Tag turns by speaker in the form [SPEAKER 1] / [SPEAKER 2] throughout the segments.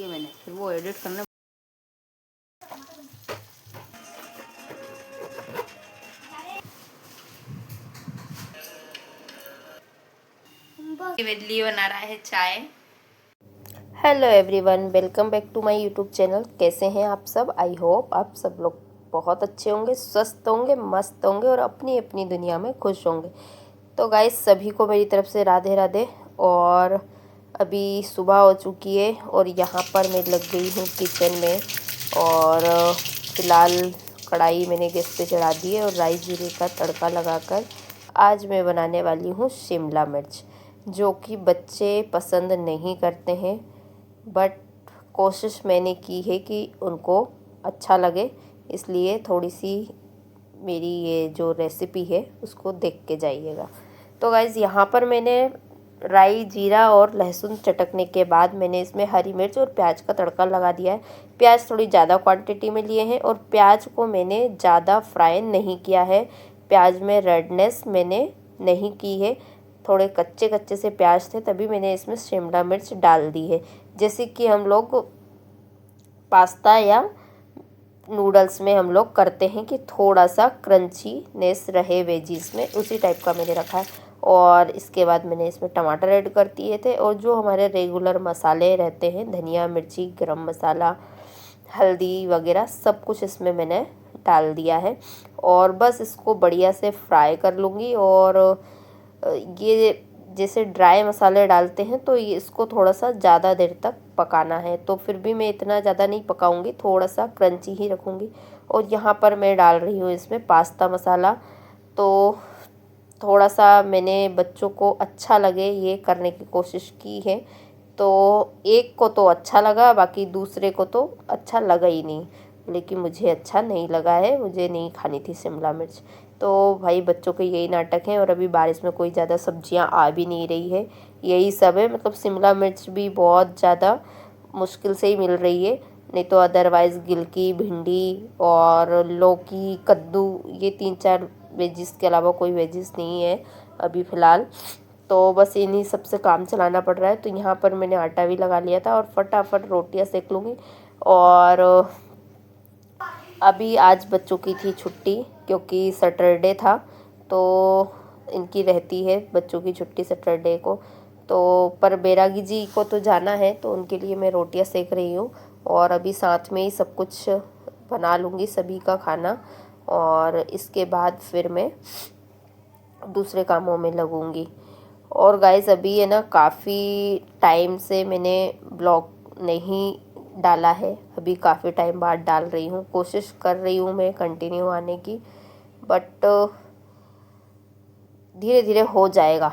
[SPEAKER 1] ये मैंने फिर वो एडिट करने मेरे लिए बना रहा है चाय।
[SPEAKER 2] Hello everyone, welcome back to my YouTube channel. कैसे हैं आप सब? आई होप आप सब लोग बहुत अच्छे होंगे, स्वस्थ होंगे, मस्त होंगे और अपनी अपनी दुनिया में खुश होंगे। तो गाइस, सभी को मेरी तरफ से राधे राधे। और अभी सुबह हो चुकी है और यहाँ पर मैं लग गई हूँ किचन में। और फ़िलहाल कढ़ाई मैंने गैस पे चढ़ा दी है और राई जीरे का तड़का लगाकर आज मैं बनाने वाली हूँ शिमला मिर्च, जो कि बच्चे पसंद नहीं करते हैं। बट कोशिश मैंने की है कि उनको अच्छा लगे, इसलिए थोड़ी सी मेरी ये जो रेसिपी है उसको देख के जाइएगा। तो गाइज़, यहाँ पर मैंने राई जीरा और लहसुन चटकने के बाद मैंने इसमें हरी मिर्च और प्याज का तड़का लगा दिया है। प्याज थोड़ी ज़्यादा क्वांटिटी में लिए हैं और प्याज को मैंने ज़्यादा फ्राई नहीं किया है। प्याज में रेडनेस मैंने नहीं की है, थोड़े कच्चे कच्चे से प्याज थे, तभी मैंने इसमें शिमला मिर्च डाल दी है। जैसे कि हम लोग पास्ता या नूडल्स में हम लोग करते हैं कि थोड़ा सा क्रंचीनेस रहे वेजीज में, उसी टाइप का मैंने रखा है। और इसके बाद मैंने इसमें टमाटर ऐड कर दिए थे और जो हमारे रेगुलर मसाले रहते हैं, धनिया मिर्ची गरम मसाला हल्दी वगैरह सब कुछ इसमें मैंने डाल दिया है। और बस इसको बढ़िया से फ्राई कर लूँगी। और ये जैसे ड्राई मसाले डालते हैं तो ये इसको थोड़ा सा ज़्यादा देर तक पकाना है, तो फिर भी मैं इतना ज़्यादा नहीं पकाऊंगी, थोड़ा सा क्रंची ही रखूँगी। और यहाँ पर मैं डाल रही हूँ इसमें पास्ता मसाला। तो थोड़ा सा मैंने बच्चों को अच्छा लगे ये करने की कोशिश की है। तो एक को तो अच्छा लगा, बाकी दूसरे को तो अच्छा लगा ही नहीं, लेकिन मुझे अच्छा नहीं लगा है, मुझे नहीं खानी थी शिमला मिर्च। तो भाई बच्चों के यही नाटक है। और अभी बारिश में कोई ज़्यादा सब्जियां आ भी नहीं रही है, यही सब है। मतलब शिमला मिर्च भी बहुत ज़्यादा मुश्किल से ही मिल रही है, नहीं तो अदरवाइज़ गिलकी भिंडी और लौकी कद्दू, ये 3-4 वेजिस के अलावा कोई वेजिस नहीं है अभी फ़िलहाल। तो बस इन्हीं सब से काम चलाना पड़ रहा है। तो यहाँ पर मैंने आटा भी लगा लिया था और फटाफट रोटियाँ सेक लूँगी। और अभी आज बच्चों की थी छुट्टी क्योंकि सैटरडे था, तो इनकी रहती है बच्चों की छुट्टी सैटरडे को। तो पर बैरागी जी को तो जाना है, तो उनके लिए मैं रोटियां सेक रही हूँ। और अभी साथ में ही सब कुछ बना लूँगी, सभी का खाना। और इसके बाद फिर मैं दूसरे कामों में लगूँगी। और गाइस, अभी है ना, काफ़ी टाइम से मैंने ब्लॉग नहीं डाला है, अभी काफ़ी टाइम बाद डाल रही हूँ। कोशिश कर रही हूँ मैं कंटिन्यू आने की, बट धीरे धीरे हो जाएगा।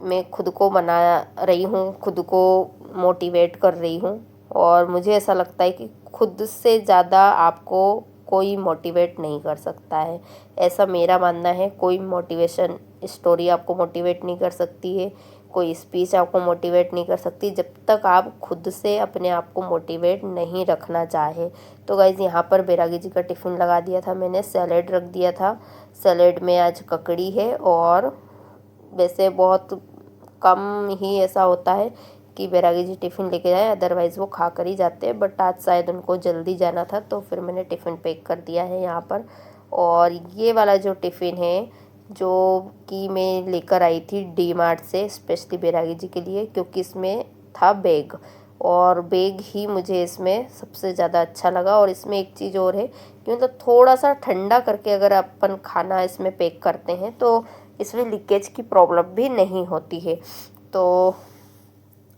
[SPEAKER 2] मैं खुद को मना रही हूँ, खुद को मोटिवेट कर रही हूँ। और मुझे ऐसा लगता है कि खुद से ज़्यादा आपको कोई मोटिवेट नहीं कर सकता है, ऐसा मेरा मानना है। कोई मोटिवेशन स्टोरी आपको मोटिवेट नहीं कर सकती है, कोई स्पीच आपको मोटिवेट नहीं कर सकती, जब तक आप खुद से अपने आप को मोटिवेट नहीं रखना चाहे। तो गाइज़, यहाँ पर बैरागी जी का टिफ़िन लगा दिया था मैंने, सैलेड रख दिया था। सैलेड में आज ककड़ी है। और वैसे बहुत कम ही ऐसा होता है कि बैरागी जी टिफ़िन लेके जाए, अदरवाइज़ वो खा कर ही जाते हैं। बट आज शायद उनको जल्दी जाना था, तो फिर मैंने टिफ़िन पैक कर दिया है यहाँ पर। और ये वाला जो टिफ़िन है, जो कि मैं लेकर आई थी डी मार्ट से स्पेशली बैरागी जी के लिए, क्योंकि इसमें था बैग, और बैग ही मुझे इसमें सबसे ज़्यादा अच्छा लगा। और इसमें एक चीज़ और है कि मतलब थोड़ा सा ठंडा करके अगर अपन खाना इसमें पैक करते हैं तो इसमें लीकेज की प्रॉब्लम भी नहीं होती है। तो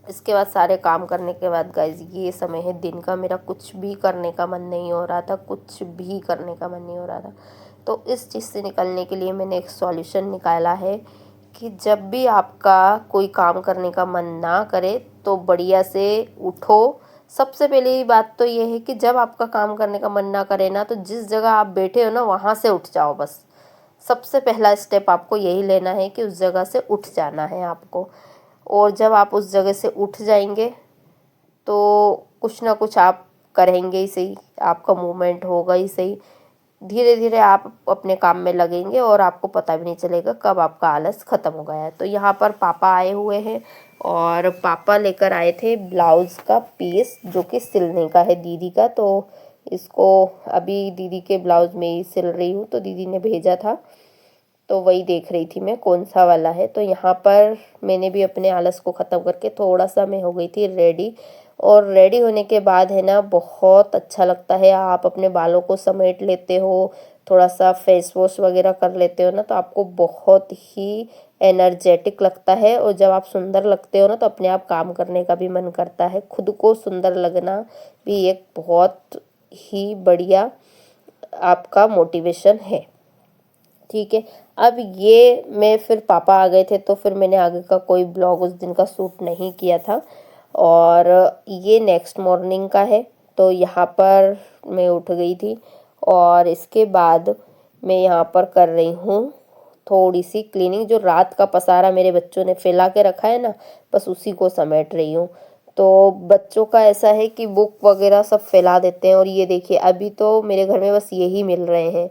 [SPEAKER 2] इसके बाद सारे काम करने के बाद गाइज, ये समय है दिन का, मेरा कुछ भी करने का मन नहीं हो रहा था, कुछ भी करने का मन नहीं हो रहा था। तो इस चीज़ से निकलने के लिए मैंने एक सॉल्यूशन निकाला है कि जब भी आपका कोई काम करने का मन ना करे तो बढ़िया से उठो। सबसे पहली बात तो ये है कि जब आपका काम करने का मन ना करे ना, तो जिस जगह आप बैठे हो ना वहाँ से उठ जाओ बस। सबसे पहला स्टेप आपको यही लेना है कि उस जगह से उठ जाना है आपको। और जब आप उस जगह से उठ जाएंगे तो कुछ ना कुछ आप करेंगे ही सही, आपका मूवमेंट होगा ही सही। धीरे धीरे आप अपने काम में लगेंगे और आपको पता भी नहीं चलेगा कब आपका आलस ख़त्म हो गया है। तो यहाँ पर पापा आए हुए हैं और पापा लेकर आए थे ब्लाउज़ का पीस जो कि सिलने का है दीदी का। तो इसको अभी दीदी के ब्लाउज़ में ही सिल रही हूँ, तो दीदी ने भेजा था तो वही देख रही थी मैं कौन सा वाला है। तो यहाँ पर मैंने भी अपने आलस को ख़त्म करके थोड़ा सा मैं हो गई थी रेडी। और रेडी होने के बाद है ना बहुत अच्छा लगता है, आप अपने बालों को समेट लेते हो, थोड़ा सा फेस वॉश वगैरह कर लेते हो ना, तो आपको बहुत ही एनर्जेटिक लगता है। और जब आप सुंदर लगते हो ना तो अपने आप काम करने का भी मन करता है। खुद को सुंदर लगना भी एक बहुत ही बढ़िया आपका मोटिवेशन है। ठीक है, अब ये मैं फिर पापा आ गए थे तो फिर मैंने आगे का कोई ब्लॉग उस दिन का शूट नहीं किया था। और ये नेक्स्ट मॉर्निंग का है। तो यहाँ पर मैं उठ गई थी और इसके बाद मैं यहाँ पर कर रही हूँ थोड़ी सी क्लीनिंग। जो रात का पसारा मेरे बच्चों ने फैला के रखा है ना, बस उसी को समेट रही हूँ। तो बच्चों का ऐसा है कि बुक वगैरह सब फैला देते हैं। और ये देखिए अभी तो मेरे घर में बस यही मिल रहे हैं,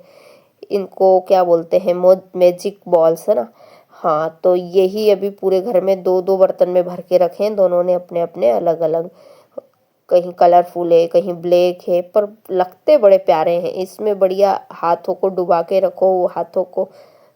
[SPEAKER 2] इनको क्या बोलते हैं, मैजिक बॉल्स है ना। हाँ, तो यही अभी पूरे घर में दो दो बर्तन में भर के रखे हैं, दोनों ने अपने अपने अलग अलग। कहीं कलरफुल है कहीं ब्लैक है, पर लगते बड़े प्यारे हैं। इसमें बढ़िया हाथों को डुबा के रखो, हाथों को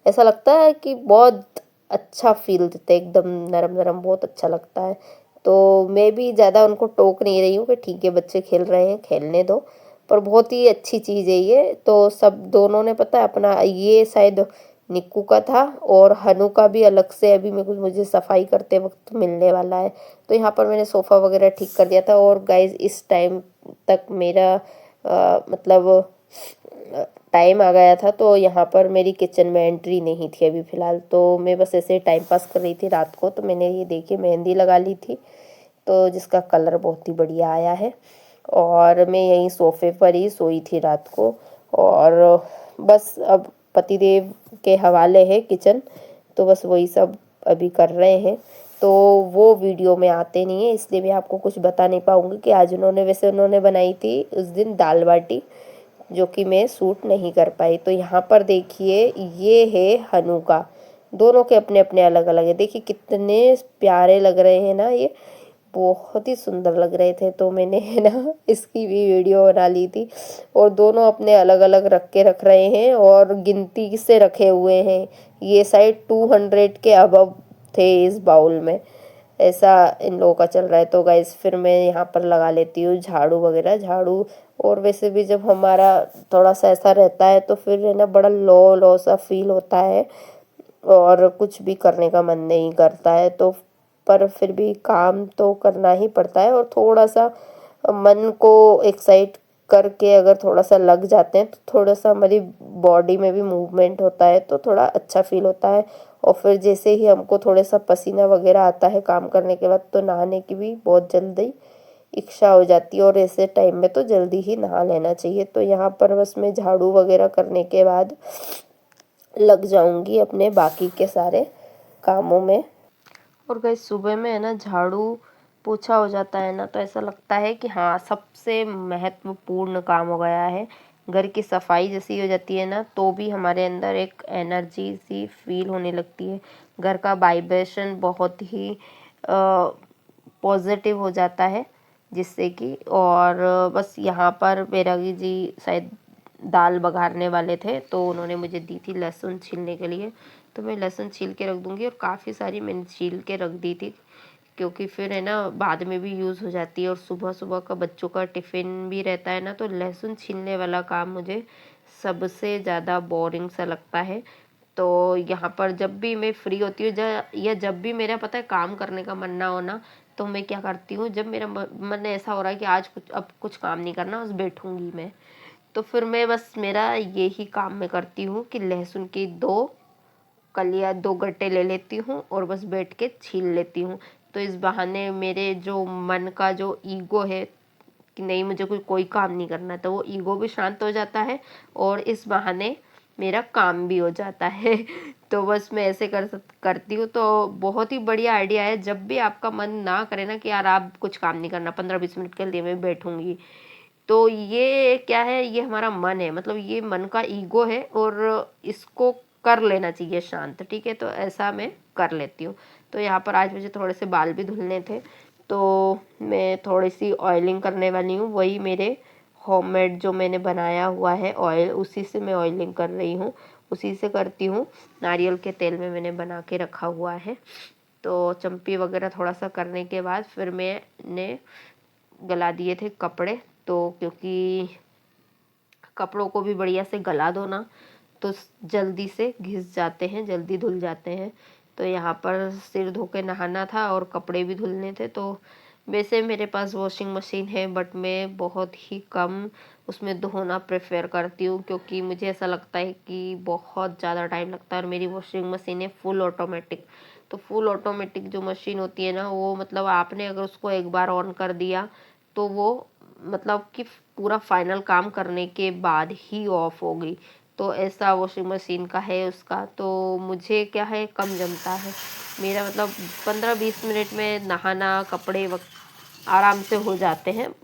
[SPEAKER 2] ऐसा लगता है कि बहुत अच्छा फील देते, एकदम नरम नरम, बहुत अच्छा लगता है। तो मैं भी ज़्यादा उनको टोक नहीं रही हूँ कि ठीक है बच्चे खेल रहे हैं खेलने दो, पर बहुत ही अच्छी चीज़ है ये। तो सब दोनों ने पता है अपना, ये शायद निक्कू का था और हनु का भी अलग से अभी मुझे सफाई करते वक्त मिलने वाला है। तो यहाँ पर मैंने सोफ़ा वगैरह ठीक कर दिया था। और गाइज इस टाइम तक मेरा मतलब टाइम आ गया था, तो यहाँ पर मेरी किचन में एंट्री नहीं थी अभी फ़िलहाल। तो मैं बस ऐसे टाइम पास कर रही थी रात को। तो मैंने ये देखिए मेहंदी लगा ली थी, तो जिसका कलर बहुत ही बढ़िया आया है। और मैं यहीं सोफ़े पर ही सोई थी रात को। और बस अब पतिदेव के हवाले है किचन, तो बस वही सब अभी कर रहे हैं। तो वो वीडियो में आते नहीं है, इसलिए मैं आपको कुछ बता नहीं पाऊँगी कि आज उन्होंने बनाई थी उस दिन दाल बाटी, जो कि मैं शूट नहीं कर पाई। तो यहाँ पर देखिए ये है हनु का, दोनों के अपने अपने अलग अलग है। देखिए कितने प्यारे लग रहे हैं ना, ये बहुत ही सुंदर लग रहे थे। तो मैंने है ना इसकी भी वीडियो बना ली थी। और दोनों अपने अलग अलग रख रहे हैं और गिनती से रखे हुए हैं। ये शायद 200 के अबव थे इस बाउल में, ऐसा इन लोगों का चल रहा है। तो गाइस फिर मैं यहाँ पर लगा लेती हूँ झाड़ू वगैरह, झाड़ू। और वैसे भी जब हमारा थोड़ा सा ऐसा रहता है तो फिर है ना बड़ा लो लो सा फील होता है और कुछ भी करने का मन नहीं करता है। तो पर फिर भी काम तो करना ही पड़ता है। और थोड़ा सा मन को एक्साइट करके अगर थोड़ा सा लग जाते हैं तो थोड़ा सा हमारी बॉडी में भी मूवमेंट होता है, तो थोड़ा अच्छा फील होता है। और फिर जैसे ही हमको थोड़ा सा पसीना वगैरह आता है काम करने के बाद, तो नहाने की भी बहुत जल्दी इच्छा हो जाती है। और ऐसे टाइम में तो जल्दी ही नहा लेना चाहिए। तो यहाँ पर बस मैं झाड़ू वगैरह करने के बाद लग जाऊंगी अपने बाकी के सारे कामों में। और गाइस सुबह में है ना झाड़ू पोछा हो जाता है ना, तो ऐसा लगता है कि हाँ सबसे महत्वपूर्ण काम हो गया है। घर की सफाई जैसी हो जाती है ना, तो भी हमारे अंदर एक एनर्जी सी फील होने लगती है। घर का वाइब्रेशन बहुत ही पॉजिटिव हो जाता है जिससे कि। और बस यहाँ पर मेरा जी शायद दाल बघारने वाले थे, तो उन्होंने मुझे दी थी लहसुन छीलने के लिए। तो मैं लहसुन छील के रख दूँगी, और काफ़ी सारी मैंने छील के रख दी थी क्योंकि फिर है ना बाद में भी यूज़ हो जाती है। और सुबह सुबह का बच्चों का टिफ़िन भी रहता है ना, तो लहसुन छीलने वाला काम मुझे सबसे ज़्यादा बोरिंग सा लगता है। तो यहाँ पर जब भी मैं फ्री होती हूँ या जब भी मेरा पता है काम करने का मन ना हो ना, तो मैं क्या करती हूँ, जब मेरा मन ऐसा हो रहा है कि आज अब कुछ काम नहीं करना, बस बैठूंगी मैं, तो फिर मैं बस मेरा यही काम मैं करती हूँ कि लहसुन की 2 कलियाँ 2 गट्टे ले लेती हूँ और बस बैठ के छील लेती हूँ। तो इस बहाने मेरे जो मन का जो ईगो है कि नहीं मुझे कोई काम नहीं करना, तो वो ईगो भी शांत हो जाता है और इस बहाने मेरा काम भी हो जाता है। तो बस मैं ऐसे करती हूँ। तो बहुत ही बढ़िया आइडिया है, जब भी आपका मन ना करे ना कि यार आप कुछ काम नहीं करना, 15-20 मिनट के लिए मैं बैठूंगी, तो ये क्या है, ये हमारा मन है, मतलब ये मन का ईगो है और इसको कर लेना चाहिए शांत, ठीक है। तो ऐसा मैं कर लेती हूँ। तो यहाँ पर आज मुझे थोड़े से बाल भी धुलने थे, तो मैं थोड़ी सी ऑयलिंग करने वाली हूँ। वही मेरे होममेड जो मैंने बनाया हुआ है ऑयल, उसी से मैं ऑयलिंग कर रही हूँ, उसी से करती हूँ। नारियल के तेल में मैंने बना के रखा हुआ है। तो चम्पी वगैरह थोड़ा सा करने के बाद फिर मैंने गला दिए थे कपड़े। तो क्योंकि कपड़ों को भी बढ़िया से गला दो ना तो जल्दी से घिस जाते हैं, जल्दी धुल जाते हैं। तो यहाँ पर सिर धो के नहाना था और कपड़े भी धुलने थे। तो वैसे मेरे पास वॉशिंग मशीन है, बट मैं बहुत ही कम उसमें धोना प्रेफर करती हूँ, क्योंकि मुझे ऐसा लगता है कि बहुत ज़्यादा टाइम लगता है। और मेरी वॉशिंग मशीन है फुल ऑटोमेटिक। तो फुल ऑटोमेटिक जो मशीन होती है ना, वो मतलब आपने अगर उसको एक बार ऑन कर दिया तो वो मतलब कि पूरा फाइनल काम करने के बाद ही ऑफ होगी। तो ऐसा वॉशिंग मशीन का है उसका। तो मुझे क्या है, कम जमता है मेरा, मतलब 15-20 मिनट में नहाना, कपड़े वक्त आराम से हो जाते हैं।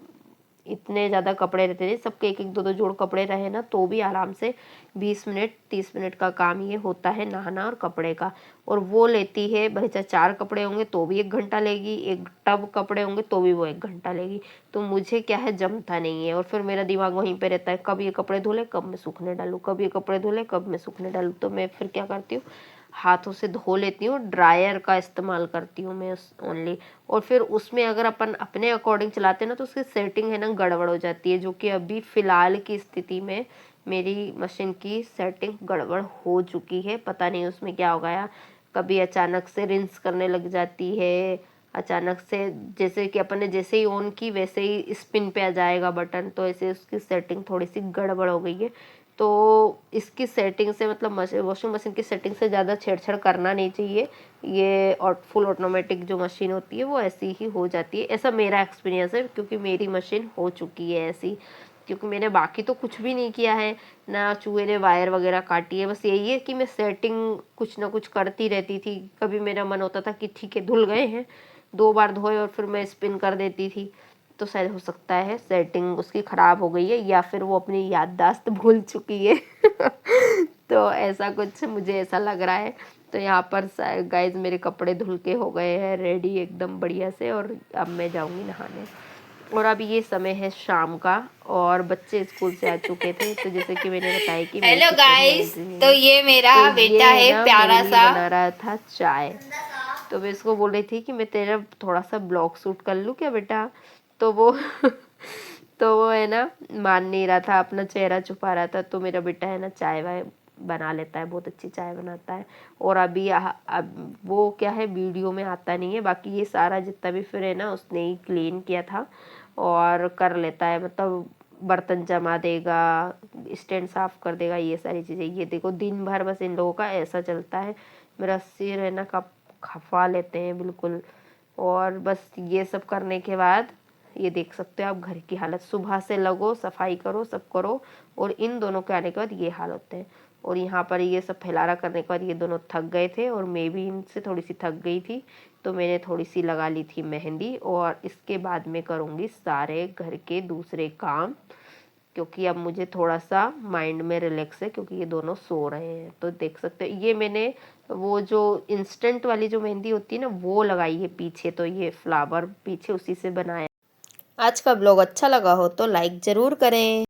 [SPEAKER 2] इतने ज़्यादा कपड़े रहते थे, सबके एक एक दो दो जोड़ कपड़े रहे ना तो भी आराम से 20 मिनट 30 मिनट का काम ये होता है, नहाना और कपड़े का। और वो लेती है भाई, चाहे 4 कपड़े होंगे तो भी 1 घंटा लेगी, एक टब कपड़े होंगे तो भी वो 1 घंटा लेगी। तो मुझे क्या है, जमता नहीं है। और फिर मेरा दिमाग वहीं पे रहता है, कब ये कपड़े धुले कब मैं सूखने डालूँ, कब ये कपड़े धुले कब मैं सूखने डालूँ। तो मैं फिर क्या करती हूँ, हाथों से धो लेती हूँ, ड्रायर का इस्तेमाल करती हूँ मैं ओनली। और फिर उसमें अगर अपन अपने अकॉर्डिंग चलाते हैं ना तो उसकी सेटिंग है ना गड़बड़ हो जाती है, जो कि अभी फ़िलहाल की स्थिति में मेरी मशीन की सेटिंग गड़बड़ हो चुकी है। पता नहीं उसमें क्या हो गया, कभी अचानक से रिंस करने लग जाती है, अचानक से जैसे कि अपन ने जैसे ही ऑन की वैसे ही स्पिन पे आ जाएगा बटन। तो ऐसे उसकी सेटिंग थोड़ी सी गड़बड़ हो गई है। तो इसकी सेटिंग से मतलब वॉशिंग मशीन की सेटिंग से ज़्यादा छेड़छाड़ करना नहीं चाहिए। ये और फुल ऑटोमेटिक जो मशीन होती है वो ऐसी ही हो जाती है, ऐसा मेरा एक्सपीरियंस है, क्योंकि मेरी मशीन हो चुकी है ऐसी। क्योंकि मैंने बाकी तो कुछ भी नहीं किया है, ना चूहे ने वायर वगैरह काटी है, बस यही है कि मैं सेटिंग कुछ ना कुछ करती रहती थी। कभी मेरा मन होता था कि ठीक है धुल गए हैं, 2 बार धोए और फिर मैं स्पिन कर देती थी। तो शायद हो सकता है सेटिंग उसकी ख़राब हो गई है, या फिर वो अपनी याददाश्त भूल चुकी है। तो ऐसा कुछ मुझे ऐसा लग रहा है। तो यहाँ पर गाइज मेरे कपड़े धुल के हो गए हैं रेडी एकदम बढ़िया से, और अब मैं जाऊँगी नहाने। और अभी ये समय है शाम का और बच्चे स्कूल से आ चुके थे। तो जैसे कि मैंने बताया कि मेरी
[SPEAKER 1] हेलो
[SPEAKER 2] किचन
[SPEAKER 1] गाइस,
[SPEAKER 2] में
[SPEAKER 1] तो ये मेरा
[SPEAKER 2] तो
[SPEAKER 1] बेटा
[SPEAKER 2] ये
[SPEAKER 1] है
[SPEAKER 2] ना
[SPEAKER 1] प्यारा
[SPEAKER 2] मेरे लिए
[SPEAKER 1] सा।
[SPEAKER 2] बना रहा था चाय। तो मैं इसको बोल रही थी कि मैं तेरा थोड़ा सा ब्लॉग शूट कर लूँ क्या बेटा। तो वो तो वो है ना मान नहीं रहा था, अपना चेहरा छुपा रहा था। तो मेरा बेटा है ना चाय वाय बना लेता है, बहुत अच्छी चाय बनाता है। और अभी अब वो क्या है, वीडियो में आता नहीं है, बाकी ये सारा जितना भी फिर है ना उसने ही क्लीन किया था और कर लेता है। मतलब बर्तन जमा देगा, स्टैंड साफ कर देगा, ये सारी चीज़ें। ये देखो दिन भर बस इन लोगों का ऐसा चलता है। मेरा सिर है ना कब खपा लेते हैं बिल्कुल। और बस ये सब करने के बाद ये देख सकते हो आप घर की हालत, सुबह से लगो सफाई करो सब करो और इन दोनों के आने के बाद ये हाल होते हैं। और यहाँ पर ये सब फैलारा करने के बाद ये दोनों थक गए थे और मैं भी इनसे थोड़ी सी थक गई थी। तो मैंने थोड़ी सी लगा ली थी मेहंदी, और इसके बाद मैं करूँगी सारे घर के दूसरे काम, क्योंकि अब मुझे थोड़ा सा माइंड में रिलैक्स है, क्योंकि ये दोनों सो रहे हैं। तो देख सकते हो ये मैंने वो जो इंस्टेंट वाली जो मेहंदी होती है ना वो लगाई है पीछे, तो ये फ्लावर पीछे उसी से बनाया। आज का ब्लॉग अच्छा लगा हो तो लाइक ज़रूर करें।